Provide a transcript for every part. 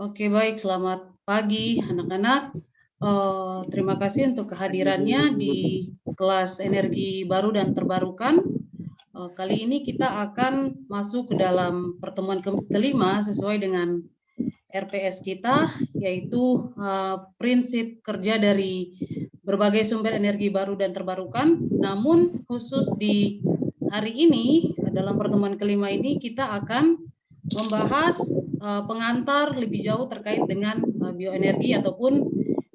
Oke, baik. Selamat pagi, anak-anak. Terima kasih untuk kehadirannya di kelas energi baru dan terbarukan. Kali ini kita akan masuk ke dalam pertemuan kelima sesuai dengan RPS kita, yaitu prinsip kerja dari berbagai sumber energi baru dan terbarukan. Namun khusus di hari ini, dalam pertemuan kelima ini, kita akan membahas pengantar lebih jauh terkait dengan bioenergi ataupun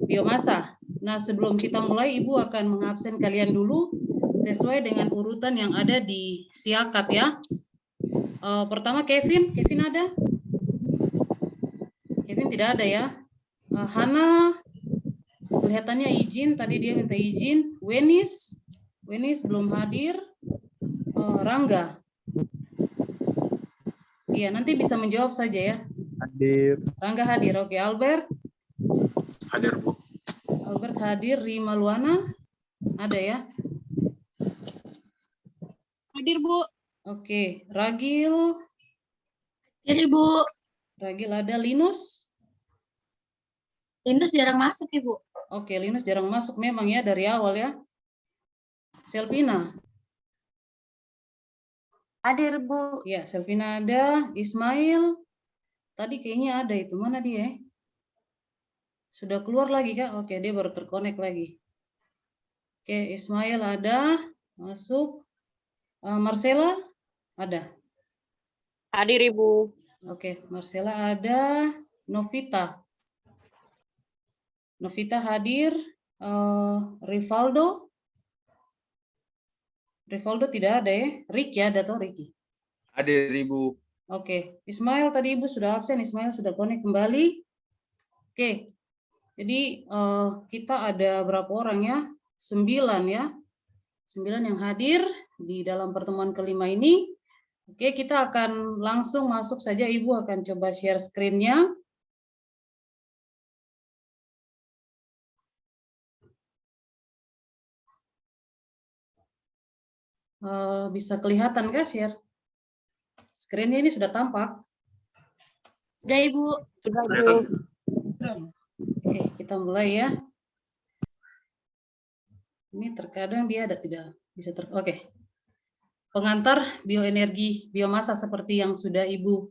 biomasa. Nah, sebelum kita mulai, Ibu akan mengabsen kalian dulu sesuai dengan urutan yang ada di siakat ya. Pertama Kevin ada? Kevin tidak ada ya. Hana kelihatannya izin, tadi dia minta izin. Wenis belum hadir. Rangga. Iya, nanti bisa menjawab saja ya. Hadir. Rangga hadir, oke. Albert? Hadir, Bu. Albert hadir. Rima Luana? Ada ya? Hadir, Bu. Oke. Ragil? Hadir, Ibu. Ragil ada. Linus? Linus jarang masuk, Ibu. Oke, Linus jarang masuk memang ya dari awal ya. Selvina? Hadir, Bu. Ya, Selvina ada. Ismail? Tadi kayaknya ada itu. Mana dia? Sudah keluar lagi Kak? Oke, dia baru terkonek lagi. Oke, Ismail ada. Masuk. Marcella? Ada. Hadir, Ibu. Oke, Marcella ada. Novita? Novita hadir. Rivaldo? Rivaldo tidak ada ya. Ricky ada atau Ricky? Hadir, Ibu. Oke, Ismail tadi Ibu sudah absen. Ismail sudah konek kembali. Oke, jadi kita ada berapa orang ya? 9 ya. 9 yang hadir di dalam pertemuan kelima ini. Oke, kita akan langsung masuk saja. Ibu akan coba share screen-nya. Bisa kelihatan nggak share? Screen-nya ini sudah tampak. Sudah, Ibu. Sudah, Bu. Oke, kita mulai ya. Ini terkadang dia ada tidak bisa Oke. Pengantar bioenergi biomasa seperti yang sudah Ibu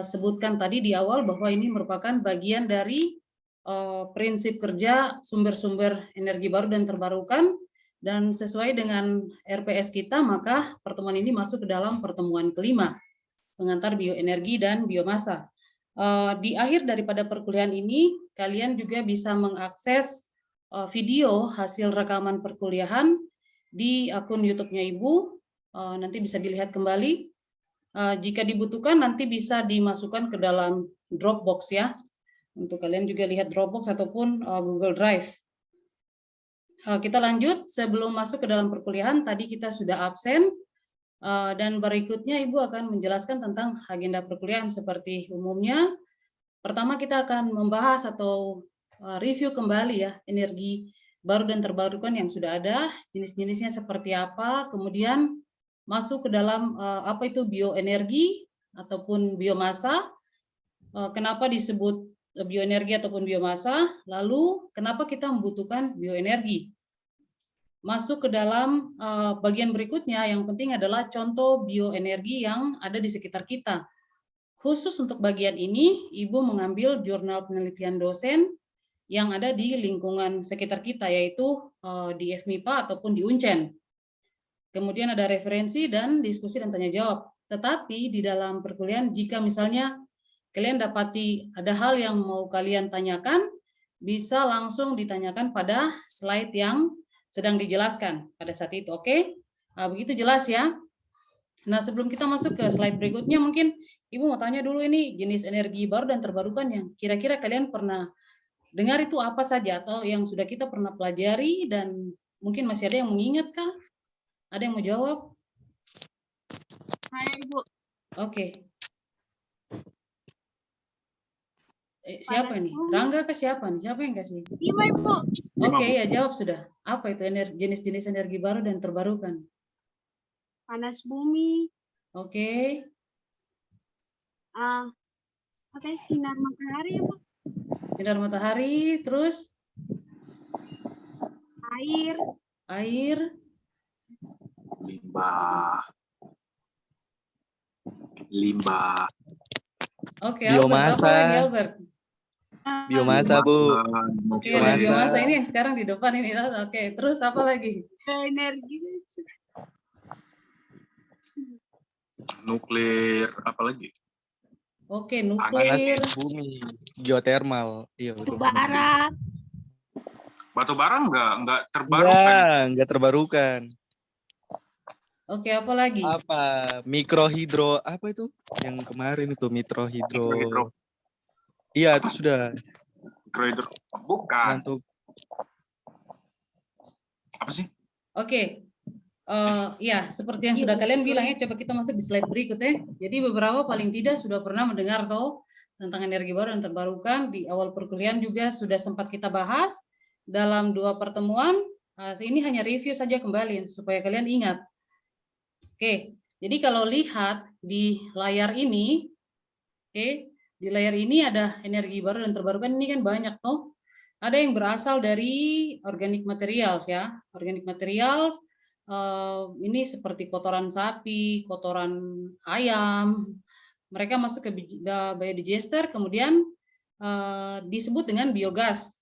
sebutkan tadi di awal bahwa ini merupakan bagian dari prinsip kerja sumber-sumber energi baru dan terbarukan, dan sesuai dengan RPS kita maka pertemuan ini masuk ke dalam pertemuan kelima, pengantar bioenergi dan biomasa. Di akhir daripada perkuliahan ini kalian juga bisa mengakses video hasil rekaman perkuliahan di akun YouTube-nya Ibu. Nanti bisa dilihat kembali. Jika dibutuhkan nanti bisa dimasukkan ke dalam Dropbox ya. Untuk kalian juga lihat Dropbox ataupun Google Drive. Kita lanjut, sebelum masuk ke dalam perkuliahan, tadi kita sudah absen, dan berikutnya Ibu akan menjelaskan tentang agenda perkuliahan seperti umumnya. Pertama kita akan membahas atau review kembali ya, energi baru dan terbarukan yang sudah ada, jenis-jenisnya seperti apa, kemudian masuk ke dalam apa itu bioenergi ataupun biomasa, kenapa disebut bioenergi ataupun biomasa, lalu kenapa kita membutuhkan bioenergi. Masuk ke dalam bagian berikutnya, yang penting adalah contoh bioenergi yang ada di sekitar kita. Khusus untuk bagian ini, Ibu mengambil jurnal penelitian dosen yang ada di lingkungan sekitar kita, yaitu di FMIPA ataupun di UNCEN. Kemudian ada referensi dan diskusi dan tanya jawab. Tetapi di dalam perkuliahan, jika misalnya kalian dapati ada hal yang mau kalian tanyakan, bisa langsung ditanyakan pada slide yang sedang dijelaskan pada saat itu. Oke? Begitu jelas ya? Nah, sebelum kita masuk ke slide berikutnya, mungkin Ibu mau tanya dulu, ini jenis energi baru dan terbarukan yang kira-kira kalian pernah dengar itu apa saja, atau yang sudah kita pernah pelajari dan mungkin masih ada yang mengingat kah? Ada yang mau jawab? Hai, Ibu. Oke. Siapa nih? Rangga ke siapa nih? Siapa yang kasih? Iya, Ibu. Oke, ya jawab sudah. Apa itu jenis-jenis energi baru dan terbarukan? Panas bumi. Oke. Pakai sinar matahari ya, Bu. Sinar matahari, terus Air. air, Limbah. Limbah. oke, Albert, apa lagi Albert? Biomasa, Bu. Oke, ada Biomasa. biomasa ini yang sekarang di depan ini. Oke, terus apa lagi? Energi. Nuklir, apa lagi? Oke, Panas nuklir. bumi, geotermal. Iya, Batu betul. bara. Batu bara enggak terbarukan. Enggak terbarukan. Oke, apa lagi? Apa? Mikrohidro, apa itu? Yang kemarin itu mikrohidro. Mikrohidro. Iya, itu sudah. Mikrohidro. Bukan. Untuk Apa sih? Oke. Ya, seperti yang sudah kalian bilang ya, coba kita masuk di slide berikutnya. Jadi beberapa paling tidak sudah pernah mendengar toh tentang energi baru dan terbarukan. Di awal perkuliahan juga sudah sempat kita bahas dalam 2 pertemuan. Ini hanya review saja kembali supaya kalian ingat. Oke, jadi kalau lihat di layar ini, oke, di layar ini ada energi baru dan terbarukan, ini kan banyak toh. Ada yang berasal dari organic materials ya. Organic materials ini seperti kotoran sapi, kotoran ayam. Mereka masuk ke biodigester, kemudian disebut dengan biogas.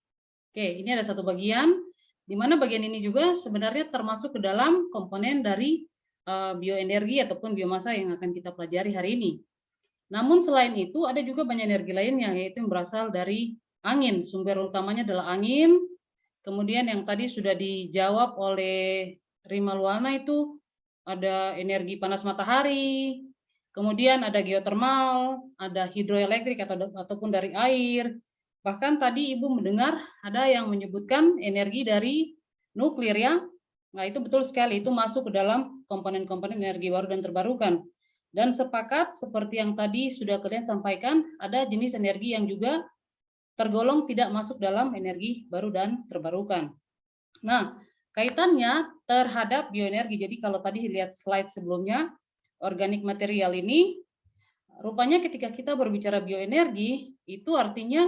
Oke, ini ada satu bagian, di mana bagian ini juga sebenarnya termasuk ke dalam komponen dari bioenergi ataupun biomasa yang akan kita pelajari hari ini. Namun selain itu ada juga banyak energi lainnya, yaitu yang berasal dari angin. Sumber utamanya adalah angin. Kemudian yang tadi sudah dijawab oleh Rima Luana itu ada energi panas matahari, kemudian ada geotermal, ada hidroelektrik ataupun dari air. Bahkan tadi Ibu mendengar ada yang menyebutkan energi dari nuklir ya. Nah, itu betul sekali, itu masuk ke dalam komponen-komponen energi baru dan terbarukan. Dan sepakat seperti yang tadi sudah kalian sampaikan, ada jenis energi yang juga tergolong tidak masuk dalam energi baru dan terbarukan. Nah, kaitannya terhadap bioenergi. Jadi kalau tadi lihat slide sebelumnya, organik material ini, rupanya ketika kita berbicara bioenergi, itu artinya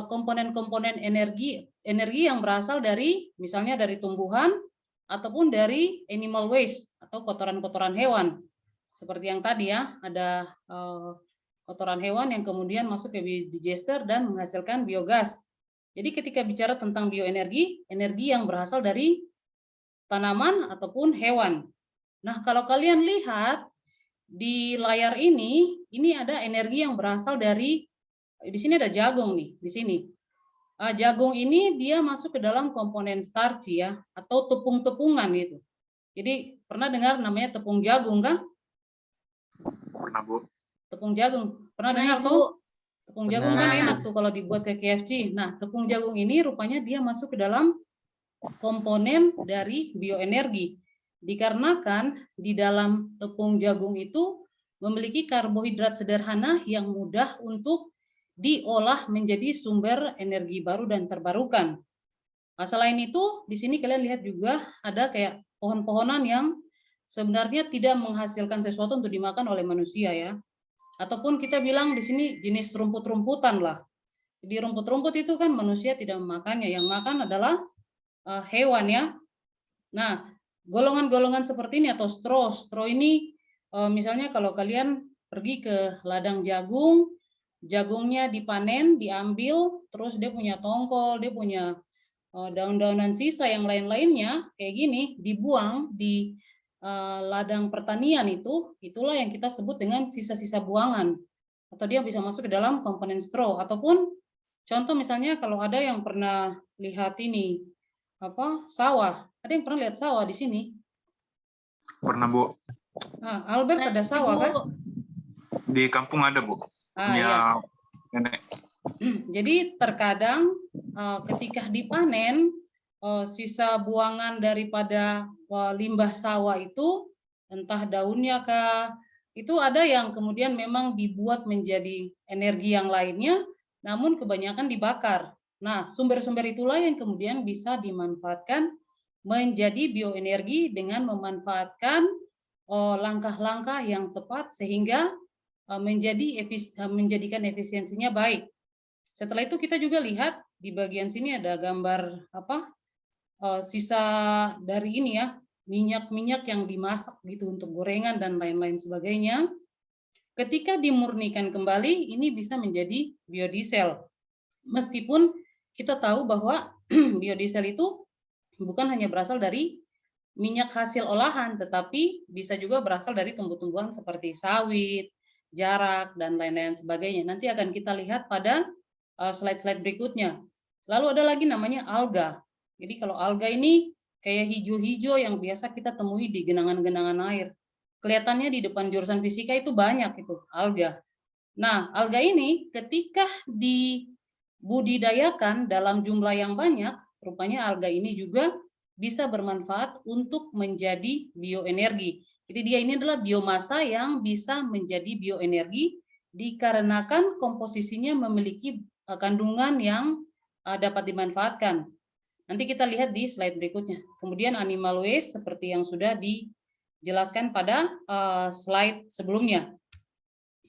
komponen-komponen energi yang berasal dari, misalnya dari tumbuhan, ataupun dari animal waste, atau kotoran-kotoran hewan. Seperti yang tadi ya, ada kotoran hewan yang kemudian masuk ke biodigester dan menghasilkan biogas. Jadi ketika bicara tentang bioenergi, energi yang berasal dari tanaman ataupun hewan. Nah, kalau kalian lihat di layar ini ada energi yang berasal dari, di sini ada jagung nih, di sini. Jagung ini dia masuk ke dalam komponen starch ya, atau tepung-tepungan gitu. Jadi pernah dengar namanya tepung jagung kan? Pernah, Bu. Tepung jagung, pernah dengar tuh? Tepung jagung kan enak tuh kalau dibuat ke KFC. Nah, tepung jagung ini rupanya dia masuk ke dalam komponen dari bioenergi. Dikarenakan di dalam tepung jagung itu memiliki karbohidrat sederhana yang mudah untuk diolah menjadi sumber energi baru dan terbarukan. Nah, selain itu, di sini kalian lihat juga ada kayak pohon-pohonan yang sebenarnya tidak menghasilkan sesuatu untuk dimakan oleh manusia ya. Ataupun kita bilang di sini jenis rumput-rumputan lah. Jadi rumput-rumput itu kan manusia tidak memakannya, yang makan adalah hewan ya. Nah, golongan-golongan seperti ini atau straw ini misalnya kalau kalian pergi ke ladang jagung, jagungnya dipanen, diambil, terus dia punya tongkol, dia punya daun-daunan sisa yang lain-lainnya kayak gini, dibuang di ladang pertanian itulah yang kita sebut dengan sisa-sisa buangan, atau dia bisa masuk ke dalam komponen straw. Ataupun contoh misalnya kalau ada yang pernah lihat ini sawah, ada yang pernah lihat sawah di sini? Pernah, Bu. Albert ada sawah kan? Di kampung ada, Bu. Iya. Nenek. Jadi terkadang ketika dipanen sisa buangan daripada limbah sawah itu, entah daunnya kah, itu ada yang kemudian memang dibuat menjadi energi yang lainnya, namun kebanyakan dibakar. Nah, sumber-sumber itulah yang kemudian bisa dimanfaatkan menjadi bioenergi dengan memanfaatkan langkah-langkah yang tepat sehingga menjadikan efisiensinya baik. Setelah itu kita juga lihat di bagian sini ada gambar sisa dari ini ya, minyak-minyak yang dimasak gitu untuk gorengan dan lain-lain sebagainya. Ketika dimurnikan kembali, ini bisa menjadi biodiesel. Meskipun kita tahu bahwa biodiesel itu bukan hanya berasal dari minyak hasil olahan, tetapi bisa juga berasal dari tumbuh-tumbuhan seperti sawit, jarak, dan lain-lain sebagainya. Nanti akan kita lihat pada slide-slide berikutnya. Lalu ada lagi namanya alga. Jadi kalau alga ini kayak hijau-hijau yang biasa kita temui di genangan-genangan air. Kelihatannya di depan jurusan fisika itu banyak itu alga. Nah, alga ini ketika dibudidayakan dalam jumlah yang banyak, rupanya alga ini juga bisa bermanfaat untuk menjadi bioenergi. Jadi dia ini adalah biomasa yang bisa menjadi bioenergi dikarenakan komposisinya memiliki kandungan yang dapat dimanfaatkan. Nanti kita lihat di slide berikutnya. Kemudian animal waste seperti yang sudah dijelaskan pada slide sebelumnya.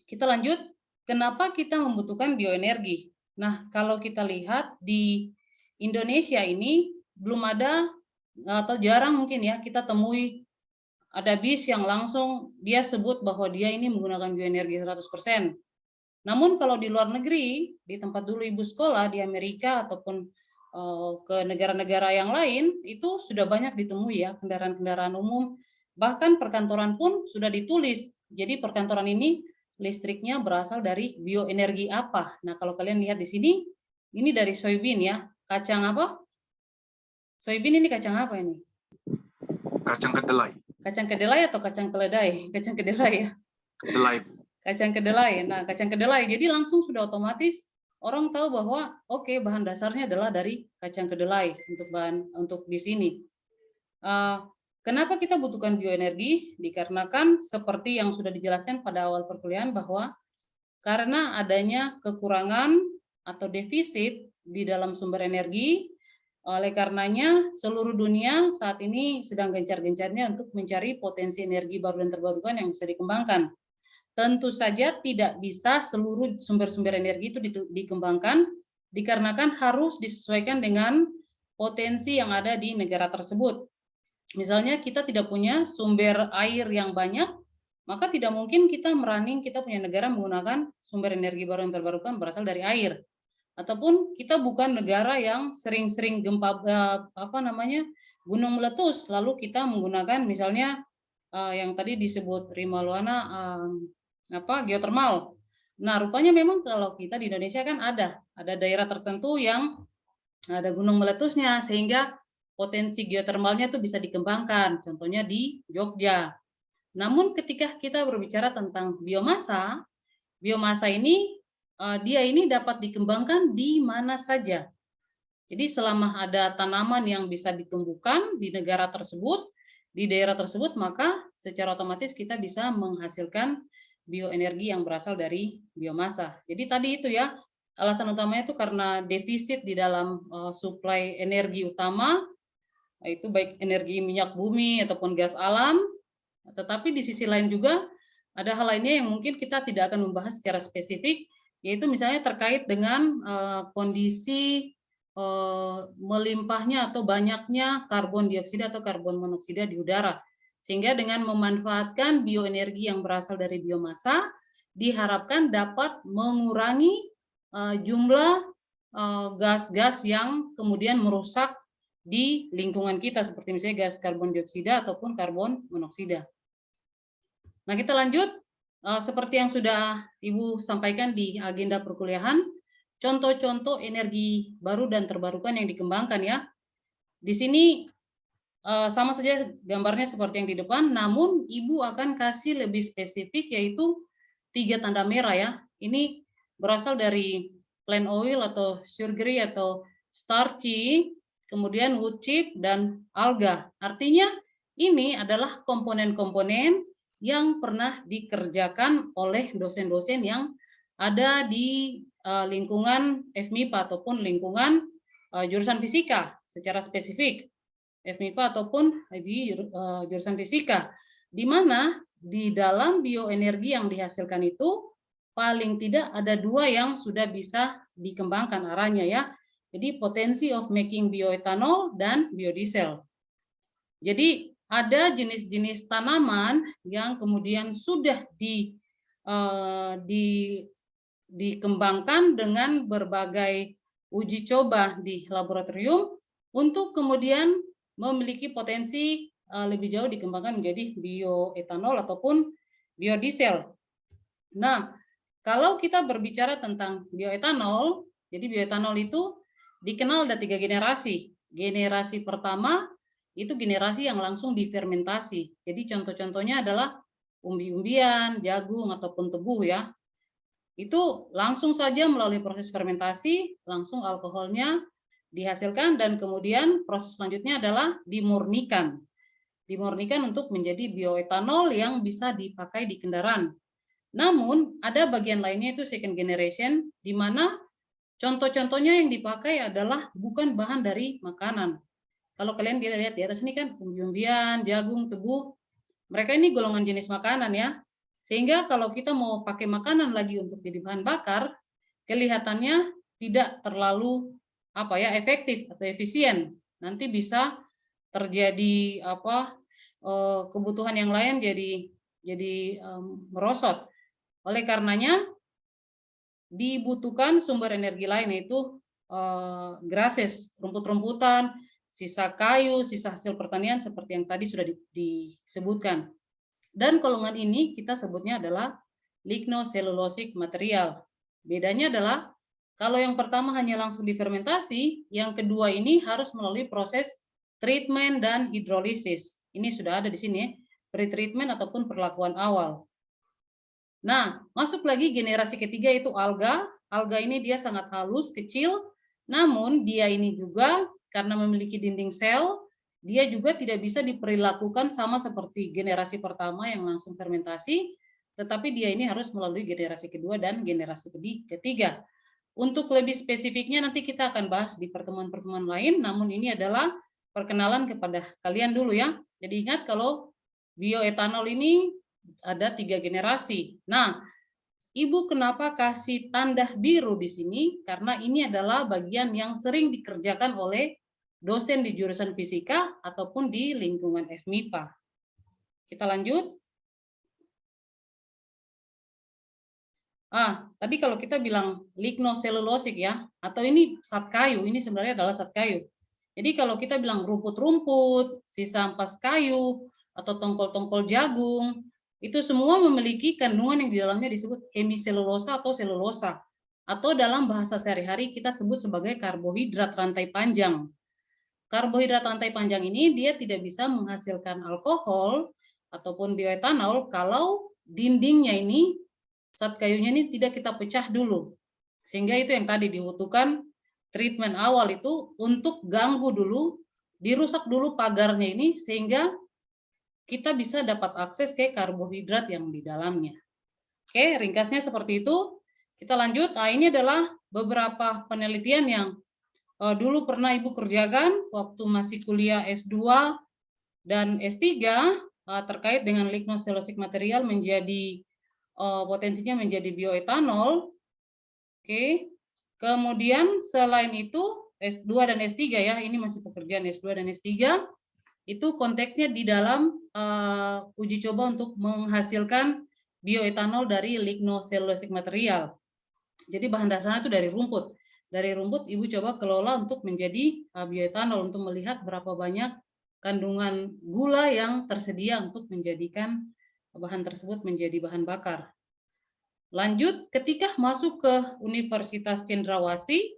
Kita lanjut, kenapa kita membutuhkan bioenergi? Nah, kalau kita lihat di Indonesia ini belum ada atau jarang mungkin ya kita temui ada bis yang langsung dia sebut bahwa dia ini menggunakan bioenergi 100%. Namun kalau di luar negeri, di tempat dulu ibu sekolah di Amerika ataupun ke negara-negara yang lain, itu sudah banyak ditemui ya kendaraan-kendaraan umum. Bahkan perkantoran pun sudah ditulis. Jadi perkantoran ini listriknya berasal dari bioenergi apa. Nah kalau kalian lihat di sini, ini dari soybean ya. Kacang apa? Soybean ini kacang apa ini? Kacang kedelai. Kacang kedelai atau kacang keledai? Kacang kedelai ya. Kedelai. Kacang kedelai. Nah, kacang kedelai. Jadi langsung sudah otomatis orang tahu bahwa oke, bahan dasarnya adalah dari kacang kedelai untuk di sini. Kenapa kita butuhkan bioenergi? Dikarenakan seperti yang sudah dijelaskan pada awal perkuliahan bahwa karena adanya kekurangan atau defisit di dalam sumber energi, oleh karenanya seluruh dunia saat ini sedang gencar-gencarnya untuk mencari potensi energi baru dan terbarukan yang bisa dikembangkan. Tentu saja tidak bisa seluruh sumber-sumber energi itu dikembangkan dikarenakan harus disesuaikan dengan potensi yang ada di negara tersebut. Misalnya kita tidak punya sumber air yang banyak, maka tidak mungkin kita punya negara menggunakan sumber energi baru yang terbarukan berasal dari air. Ataupun kita bukan negara yang sering-sering gempa gunung meletus, lalu kita menggunakan misalnya yang tadi disebut Rimaluana geotermal. Nah, rupanya memang kalau kita di Indonesia kan ada daerah tertentu yang ada gunung meletusnya sehingga potensi geotermalnya itu bisa dikembangkan, contohnya di Jogja. Namun ketika kita berbicara tentang biomasa ini dia ini dapat dikembangkan di mana saja. Jadi selama ada tanaman yang bisa ditumbuhkan di negara tersebut, di daerah tersebut, maka secara otomatis kita bisa menghasilkan bioenergi yang berasal dari biomasa. Jadi tadi itu ya, alasan utamanya itu karena defisit di dalam suplai energi utama, itu baik energi minyak bumi ataupun gas alam, tetapi di sisi lain juga ada hal lainnya yang mungkin kita tidak akan membahas secara spesifik, yaitu misalnya terkait dengan kondisi melimpahnya atau banyaknya karbon dioksida atau karbon monoksida di udara. Sehingga dengan memanfaatkan bioenergi yang berasal dari biomasa, diharapkan dapat mengurangi jumlah gas-gas yang kemudian merusak di lingkungan kita, seperti misalnya gas karbon dioksida ataupun karbon monoksida. Nah, kita lanjut. Seperti yang sudah Ibu sampaikan di agenda perkuliahan, contoh-contoh energi baru dan terbarukan yang dikembangkan ya. Di sini sama saja gambarnya seperti yang di depan, namun Ibu akan kasih lebih spesifik yaitu 3 tanda merah ya. Ini berasal dari plant oil atau sugary atau starchy, kemudian wood chip dan alga. Artinya ini adalah komponen-komponen yang pernah dikerjakan oleh dosen-dosen yang ada di lingkungan FMIPA ataupun lingkungan jurusan fisika secara spesifik, FMIPA ataupun di jurusan fisika. di mana di dalam bioenergi yang dihasilkan itu paling tidak ada 2 yang sudah bisa dikembangkan arahnya ya. Jadi potensi of making bioethanol dan biodiesel. Jadi ada jenis-jenis tanaman yang kemudian sudah dikembangkan dengan berbagai uji coba di laboratorium untuk kemudian memiliki potensi lebih jauh dikembangkan menjadi bioetanol ataupun biodiesel. Nah, kalau kita berbicara tentang bioetanol, jadi bioetanol itu dikenal ada 3 generasi. Generasi pertama itu generasi yang langsung difermentasi. Jadi contoh-contohnya adalah umbi-umbian, jagung, ataupun tebu ya. Itu langsung saja melalui proses fermentasi, langsung alkoholnya dihasilkan dan kemudian proses selanjutnya adalah dimurnikan. Dimurnikan untuk menjadi bioetanol yang bisa dipakai di kendaraan. Namun ada bagian lainnya itu second generation, di mana contoh-contohnya yang dipakai adalah bukan bahan dari makanan. Kalau kalian lihat di atas ini kan umbi-umbian, jagung, tebu, mereka ini golongan jenis makanan ya. Sehingga kalau kita mau pakai makanan lagi untuk jadi bahan bakar, kelihatannya tidak terlalu efektif atau efisien. Nanti bisa terjadi kebutuhan yang lain jadi merosot. Oleh karenanya dibutuhkan sumber energi lain yaitu grasses, rumput-rumputan, sisa kayu, sisa hasil pertanian seperti yang tadi sudah disebutkan. Dan golongan ini kita sebutnya adalah lignocellulosic material. Bedanya adalah kalau yang pertama hanya langsung difermentasi, yang kedua ini harus melalui proses treatment dan hidrolisis. Ini sudah ada di sini, pre-treatment ataupun perlakuan awal. Nah, masuk lagi generasi ketiga itu alga. Alga ini dia sangat halus, kecil, namun dia ini juga karena memiliki dinding sel, dia juga tidak bisa diperlakukan sama seperti generasi pertama yang langsung fermentasi, tetapi dia ini harus melalui generasi kedua dan generasi ketiga. Untuk lebih spesifiknya nanti kita akan bahas di pertemuan-pertemuan lain, namun ini adalah perkenalan kepada kalian dulu ya. Jadi ingat kalau bioetanol ini ada 3 generasi. Nah, Ibu kenapa kasih tanda biru di sini? Karena ini adalah bagian yang sering dikerjakan oleh dosen di jurusan fisika ataupun di lingkungan FMIPA. Kita lanjut. Tadi kalau kita bilang lignocellulosic ya, atau ini zat kayu, ini sebenarnya adalah zat kayu. Jadi kalau kita bilang rumput-rumput, sisa ampas kayu, atau tongkol-tongkol jagung, itu semua memiliki kandungan yang di dalamnya disebut hemiselulosa atau selulosa. Atau dalam bahasa sehari-hari kita sebut sebagai karbohidrat rantai panjang. Karbohidrat rantai panjang ini dia tidak bisa menghasilkan alkohol ataupun bioetanol kalau dindingnya ini, zat kayunya ini tidak kita pecah dulu. Sehingga itu yang tadi dibutuhkan treatment awal itu untuk ganggu dulu, dirusak dulu pagarnya ini sehingga kita bisa dapat akses ke karbohidrat yang di dalamnya. Oke, ringkasnya seperti itu. Kita lanjut. Ini adalah beberapa penelitian yang dulu pernah Ibu kerjakan waktu masih kuliah S2 dan S3 terkait dengan lignocellulosic material menjadi potensinya menjadi bioetanol. Oke. Kemudian selain itu S2 dan S3 ya, ini masih pekerjaan S2 dan S3, itu konteksnya di dalam uji coba untuk menghasilkan bioetanol dari lignocellulosic material. Jadi bahan dasarnya itu dari rumput. Dari rumput Ibu coba kelola untuk menjadi bioetanol untuk melihat berapa banyak kandungan gula yang tersedia untuk menjadikan bahan tersebut menjadi bahan bakar. Lanjut, ketika masuk ke Universitas Cendrawasih,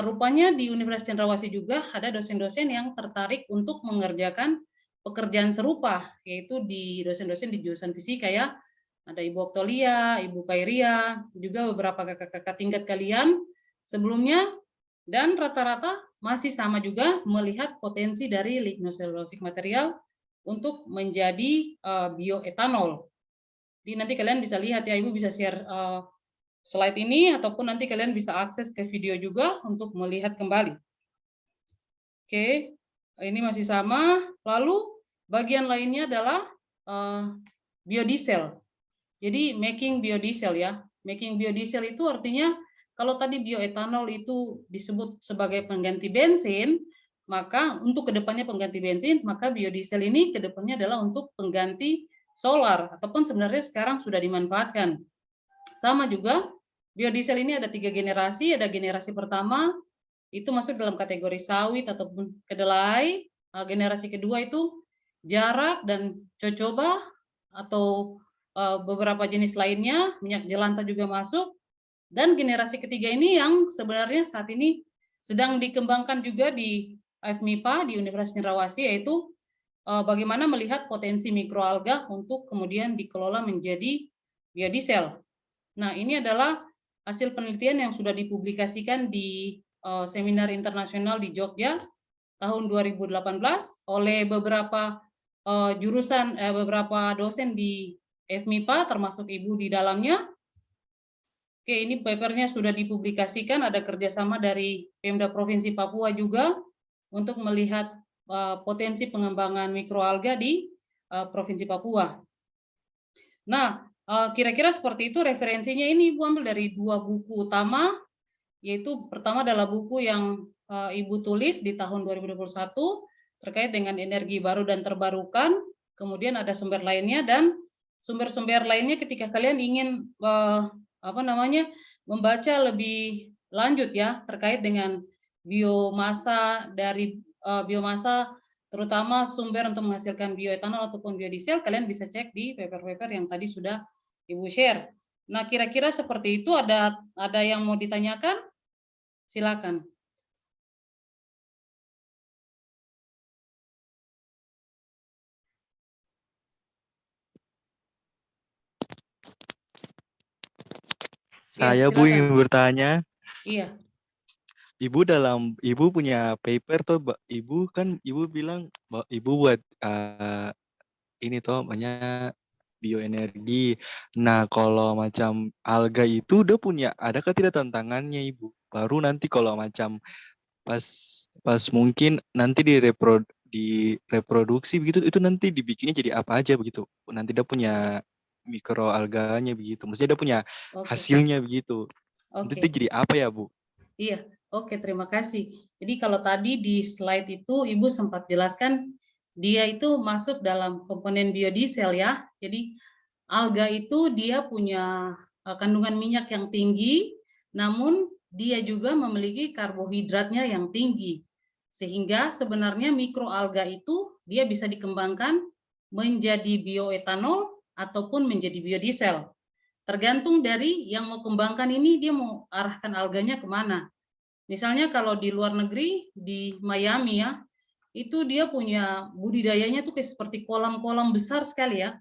rupanya di Universitas Cendrawasih juga ada dosen-dosen yang tertarik untuk mengerjakan pekerjaan serupa, yaitu di dosen-dosen di jurusan fisika ya. Ada Ibu Oktolia, Ibu Kairia, juga beberapa kakak-kakak tingkat kalian sebelumnya, dan rata-rata masih sama juga melihat potensi dari lignocellulosic material untuk menjadi bioetanol. Jadi nanti kalian bisa lihat ya, Ibu bisa share slide ini ataupun nanti kalian bisa akses ke video juga untuk melihat kembali. Oke, ini masih sama. Lalu bagian lainnya adalah biodiesel. Jadi making biodiesel ya. Making biodiesel itu artinya kalau tadi bioetanol itu disebut sebagai pengganti bensin, maka untuk kedepannya pengganti bensin, maka biodiesel ini kedepannya adalah untuk pengganti solar, ataupun sebenarnya sekarang sudah dimanfaatkan. Sama juga, biodiesel ini ada 3 generasi, ada generasi pertama, itu masuk dalam kategori sawit ataupun kedelai, generasi kedua itu jarak dan cocoba, atau beberapa jenis lainnya, minyak jelantah juga masuk, dan generasi ketiga ini yang sebenarnya saat ini sedang dikembangkan juga di FMIPA di Universitas Cendrawasih, yaitu bagaimana melihat potensi mikroalga untuk kemudian dikelola menjadi biodiesel. Nah, ini adalah hasil penelitian yang sudah dipublikasikan di seminar internasional di Jogja tahun 2018 oleh beberapa jurusan, beberapa dosen di FMIPA, termasuk Ibu di dalamnya. Oke, ini papernya sudah dipublikasikan, ada kerjasama dari Pemda Provinsi Papua juga untuk melihat potensi pengembangan mikroalga di Provinsi Papua. Nah, kira-kira seperti itu referensinya. Ini Ibu ambil dari 2 buku utama, yaitu pertama adalah buku yang Ibu tulis di tahun 2021 terkait dengan energi baru dan terbarukan, kemudian ada sumber lainnya, dan sumber-sumber lainnya ketika kalian ingin membaca lebih lanjut ya terkait dengan biomasa, dari biomasa terutama sumber untuk menghasilkan bioetanol ataupun biodiesel, kalian bisa cek di paper-paper yang tadi sudah Ibu share. Nah, kira-kira seperti itu. Ada yang mau ditanyakan? Silakan. Saya Ya, Bu silakan. ingin bertanya. Iya. Ibu punya paper tuh, Ibu bilang bahwa Ibu buat ini tuh namanya bioenergi. Nah, kalau macam alga itu udah punya, adakah tidak tantangannya Ibu? Baru nanti kalau macam pas mungkin nanti direproduksi begitu, itu nanti dibikinnya jadi apa aja begitu? Nanti dia punya mikroalganya begitu. Maksudnya dia punya hasilnya begitu. Nanti dia jadi apa ya, Bu? Iya, oke, terima kasih. Jadi kalau tadi di slide itu Ibu sempat jelaskan dia itu masuk dalam komponen biodiesel ya. Jadi alga itu dia punya kandungan minyak yang tinggi, namun dia juga memiliki karbohidratnya yang tinggi. Sehingga sebenarnya mikroalga itu dia bisa dikembangkan menjadi bioetanol ataupun menjadi biodiesel. Tergantung dari yang mau kembangkan ini, dia mau arahkan alganya kemana. Misalnya kalau di luar negeri, di Miami ya, itu dia punya budidayanya tuh kayak seperti kolam-kolam besar sekali ya.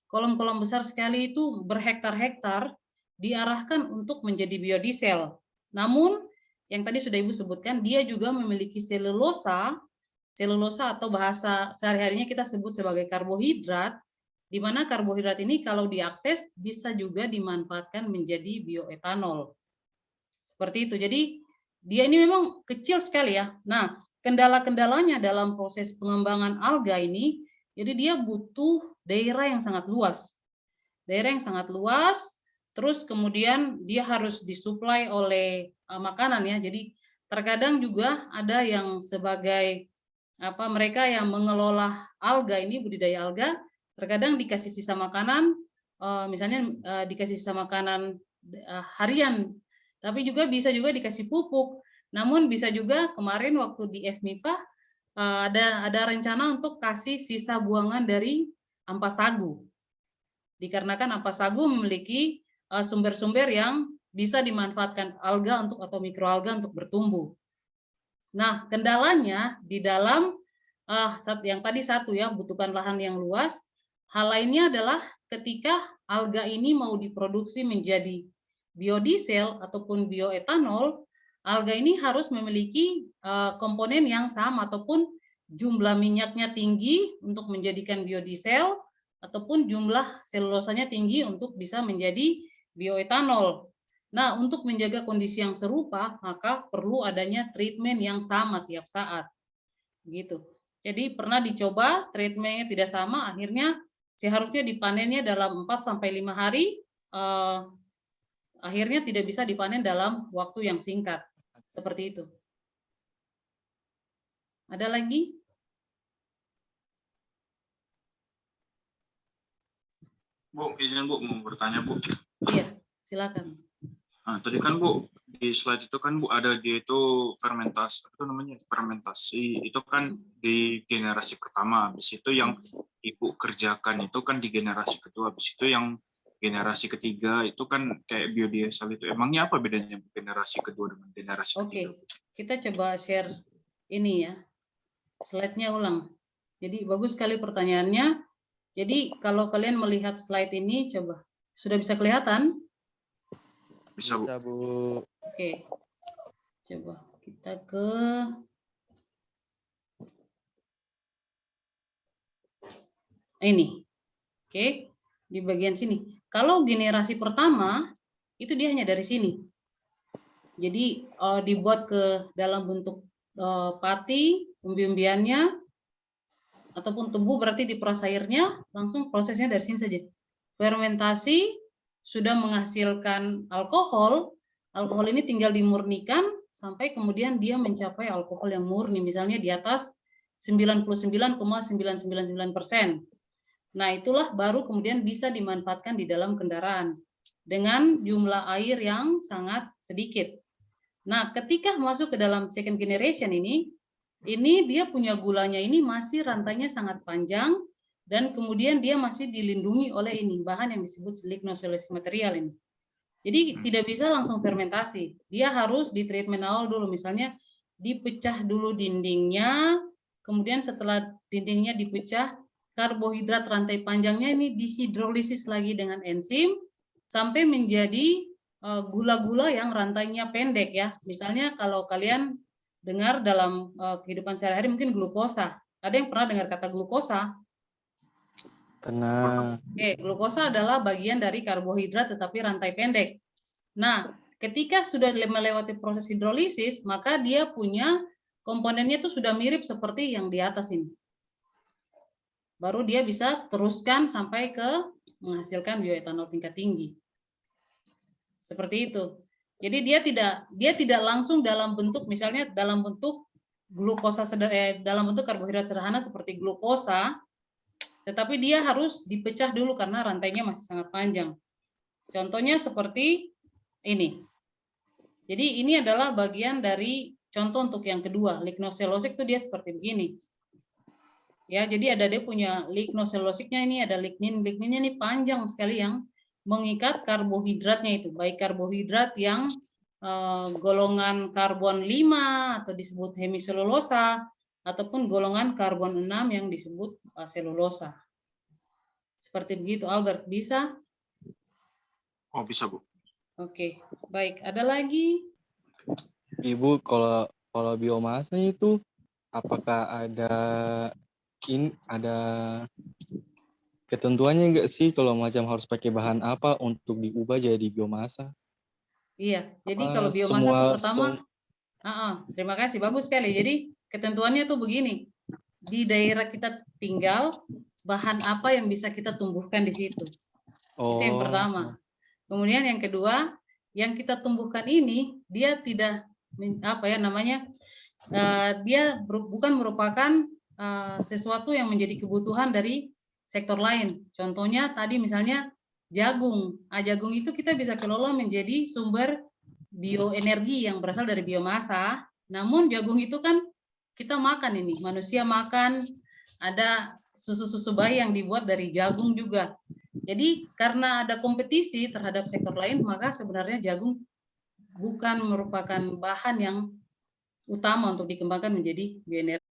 Kolam-kolam besar sekali itu berhektar-hektar diarahkan untuk menjadi biodiesel. Namun, yang tadi sudah Ibu sebutkan, dia juga memiliki selulosa atau bahasa sehari-harinya kita sebut sebagai karbohidrat, di mana karbohidrat ini kalau diakses bisa juga dimanfaatkan menjadi bioetanol. Seperti itu. Jadi dia ini memang kecil sekali ya. Nah, kendala-kendalanya dalam proses pengembangan alga ini, jadi dia butuh daerah yang sangat luas. Daerah yang sangat luas, terus kemudian dia harus disuplai oleh makanan ya. Jadi terkadang juga ada yang sebagai mereka yang mengelola alga ini, budidaya alga, terkadang dikasih sisa makanan, misalnya dikasih sisa makanan harian, tapi juga bisa juga dikasih pupuk. Namun bisa juga kemarin waktu di FMIPA ada rencana untuk kasih sisa buangan dari ampas sagu. Dikarenakan ampas sagu memiliki sumber-sumber yang bisa dimanfaatkan alga atau mikroalga untuk bertumbuh. Nah, kendalanya di dalam yang tadi satu ya, butuhkan lahan yang luas. Hal lainnya adalah ketika alga ini mau diproduksi menjadi biodiesel ataupun bioetanol, alga ini harus memiliki komponen yang sama ataupun jumlah minyaknya tinggi untuk menjadikan biodiesel ataupun jumlah selulosanya tinggi untuk bisa menjadi bioetanol. Nah, untuk menjaga kondisi yang serupa, maka perlu adanya treatment yang sama tiap saat. Gitu. Jadi pernah dicoba treatmentnya tidak sama, akhirnya seharusnya dipanennya dalam 4-5 hari, akhirnya tidak bisa dipanen dalam waktu yang singkat. Seperti itu. Ada lagi? Bu, izin Bu mau bertanya Bu. Iya, silakan. Nah, tadi kan Bu di slide itu kan Bu ada dia itu fermentasi, itu namanya fermentasi itu kan di generasi pertama, habis itu yang Ibu kerjakan itu kan di generasi kedua, habis itu yang generasi ketiga itu kan kayak biodiesel itu. Emangnya apa bedanya generasi kedua dengan generasi ketiga? Oke, kita coba share ini ya, slide-nya ulang. Jadi bagus sekali pertanyaannya. Jadi kalau kalian melihat slide ini, coba sudah bisa kelihatan? Bisa Bu. Bisa, Bu. Oke, coba kita ke ini. Oke, di bagian sini. Kalau generasi pertama, itu dia hanya dari sini. Jadi dibuat ke dalam bentuk pati, umbi-umbiannya, ataupun tebu berarti diperas airnya, langsung prosesnya dari sini saja. Fermentasi sudah menghasilkan alkohol, alkohol ini tinggal dimurnikan sampai kemudian dia mencapai alkohol yang murni, misalnya di atas 99,999%. Nah, itulah baru kemudian bisa dimanfaatkan di dalam kendaraan dengan jumlah air yang sangat sedikit. Nah, ketika masuk ke dalam second generation ini dia punya gulanya ini masih rantainya sangat panjang dan kemudian dia masih dilindungi oleh ini bahan yang disebut lignocellulosic material ini. Jadi tidak bisa langsung fermentasi. Dia harus di treatment awal dulu, misalnya dipecah dulu dindingnya, kemudian setelah dindingnya dipecah, karbohidrat rantai panjangnya ini dihidrolisis lagi dengan enzim sampai menjadi gula-gula yang rantainya pendek ya. Misalnya kalau kalian dengar dalam kehidupan sehari-hari mungkin glukosa. Ada yang pernah dengar kata glukosa? Pernah. Oke, glukosa adalah bagian dari karbohidrat tetapi rantai pendek. Nah, ketika sudah melewati proses hidrolisis, maka dia punya komponennya itu sudah mirip seperti yang di atas ini. Baru dia bisa teruskan sampai ke menghasilkan bioetanol tingkat tinggi. Seperti itu. Jadi dia tidak langsung dalam bentuk, misalnya dalam bentuk glukosa dalam bentuk karbohidrat sederhana seperti glukosa, tetapi dia harus dipecah dulu karena rantainya masih sangat panjang. Contohnya seperti ini. Jadi ini adalah bagian dari contoh untuk yang kedua, lignocellulosic itu dia seperti begini. Ya, jadi dia punya lignocellulosicnya ini ada lignin, ligninnya ini panjang sekali yang mengikat karbohidratnya itu, baik karbohidrat yang golongan karbon 5 atau disebut hemiselulosa ataupun golongan karbon 6 yang disebut selulosa. Seperti begitu, Albert, bisa? Oh, bisa Bu. Oke, baik. Ada lagi? Ibu, kalau biomasa itu apakah ada ketentuannya enggak sih kalau macam harus pakai bahan apa untuk diubah jadi biomasa? Iya, jadi kalau biomasa pertama, terima kasih, bagus sekali. Jadi ketentuannya tuh begini, di daerah kita tinggal, bahan apa yang bisa kita tumbuhkan di situ. Itu yang pertama. Kemudian yang kedua, yang kita tumbuhkan ini, dia tidak, dia bukan merupakan sesuatu yang menjadi kebutuhan dari sektor lain. Contohnya tadi misalnya jagung. Jagung itu kita bisa kelola menjadi sumber bioenergi yang berasal dari biomasa. Namun jagung itu kan kita makan ini, manusia makan, ada susu-susu bayi yang dibuat dari jagung juga. Jadi karena ada kompetisi terhadap sektor lain, maka sebenarnya jagung bukan merupakan bahan yang utama untuk dikembangkan menjadi bioenergi.